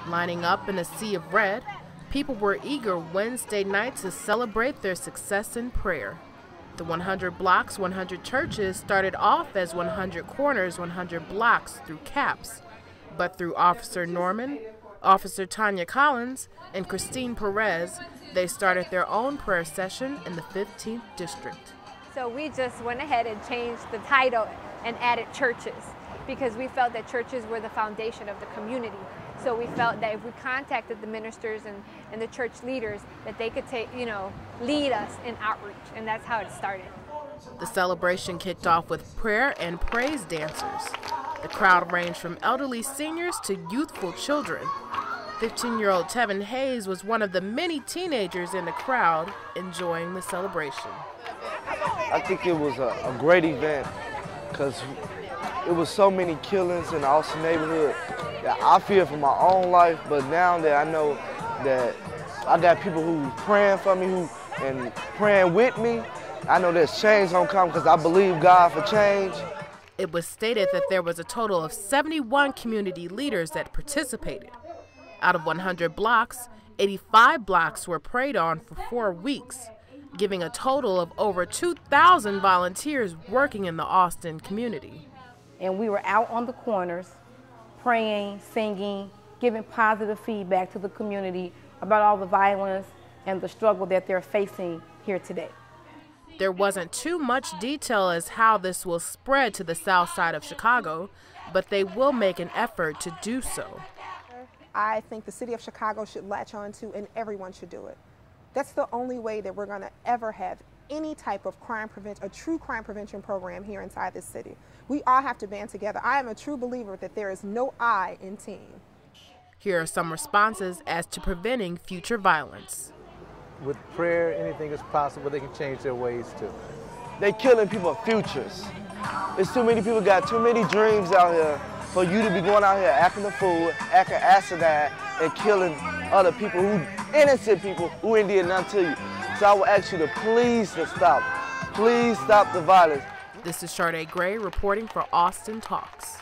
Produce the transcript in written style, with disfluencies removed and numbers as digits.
Lining up in a sea of red, people were eager Wednesday night to celebrate their success in prayer. The 100 Blocks, 100 Churches started off as 100 Corners, 100 Blocks through CAPS, but through Officer Norman, Officer Tanya Collins, and Christine Perez, they started their own prayer session in the 15th District. So we just went ahead and changed the title and added churches because we felt that churches were the foundation of the community. So we felt that if we contacted the ministers and the church leaders, that they could lead us in outreach, and that's how it started. The celebration kicked off with prayer and praise dancers. The crowd ranged from elderly seniors to youthful children. 15-year-old Tevin Hayes was one of the many teenagers in the crowd enjoying the celebration. I think it was a great event because it was so many killings in the Austin neighborhood. I fear for my own life, but now that I know that I got people who praying for me and praying with me, I know there's change gonna come because I believe God for change. It was stated that there was a total of 71 community leaders that participated. Out of 100 blocks, 85 blocks were prayed on for 4 weeks, giving a total of over 2,000 volunteers working in the Austin community. And we were out on the corners, praying, singing, giving positive feedback to the community about all the violence and the struggle that they're facing here today. There wasn't too much detail as how this will spread to the south side of Chicago, but they will make an effort to do so. I think the city of Chicago should latch on to, and everyone should do it. That's the only way that we're going to ever have any type of a true crime prevention program here inside this city. We all have to band together. I am a true believer that there is no I in team. Here are some responses as to preventing future violence. With prayer, anything is possible. They can change their ways too. They killing people's futures. There's too many people got too many dreams out here for you to be going out here acting a fool, acting acidine, and killing other people, innocent people who ain't did nothing to you. So I would ask you to please stop. Please stop the violence. This is Sharday Gray reporting for Austin Talks.